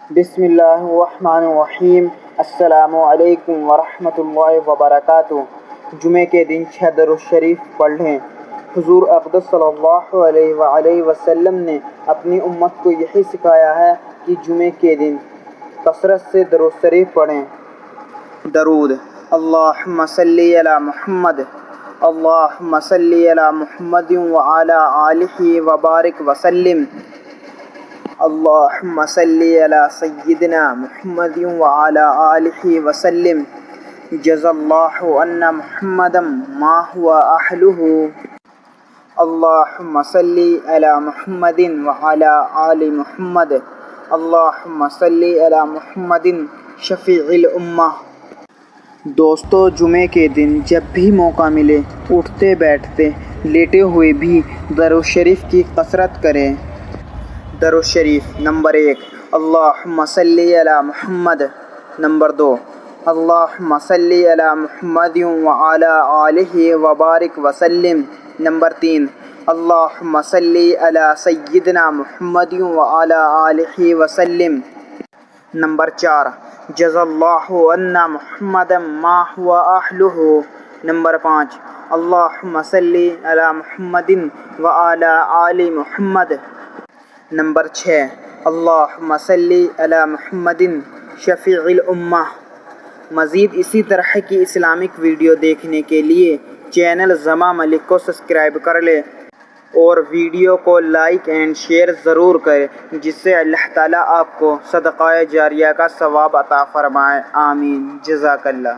بسم اللہ الرحمن الرحیم۔ السلام علیکم ورحمۃ اللہ وبرکاتہ۔ جمعے کے دن 6 درود شریف پڑھیں۔ حضور اقدس صلی اللہ علیہ وآلہ وسلم نے اپنی امت کو یہی سکھایا ہے کہ جمعے کے دن کثرت سے درود شریف پڑھیں۔ درود: اللہم صلی علی محمد، اللہم صلی علی محمد وعلی آلہ وبارک وسلم، اللہم صلی علی سیدنا محمد وعلی آلہ وسلم، جزا اللہ عنا محمدا ما هو اہلہ، اللہم صلی علی محمد وعلی آل محمد، اللہم صلی علی محمد شفیع الامہ۔ دوستو، جمعے کے دن جب بھی موقع ملے اٹھتے بیٹھتے لیٹے ہوئے بھی درود شریف کی کثرت کریں۔ درود شریف: نمبر 1 اللہم صلی علی محمد، نمبر 2 اللہم صلی علی محمد وعلی آلہ وبارک وسلم، نمبر 3 اللہم صلی علی سیدنا محمد وعلی آلہ وسلم، نمبر 4 جزا اللہ عنا محمدا ما هو اہلہ، نمبر 5 اللہم صلی علی محمد وعلی آل محمد، نمبر 6 اللہم صلی علی محمد شفیع الامہ۔ مزید اسی طرح کی اسلامک ویڈیو دیکھنے کے لیے چینل زما ملک کو سبسکرائب کر لیں اور ویڈیو کو لائک اینڈ شیئر ضرور کریں، جس سے اللہ تعالیٰ آپ کو صدقہ جاریہ کا ثواب عطا فرمائے۔ آمین۔ جزاک اللہ۔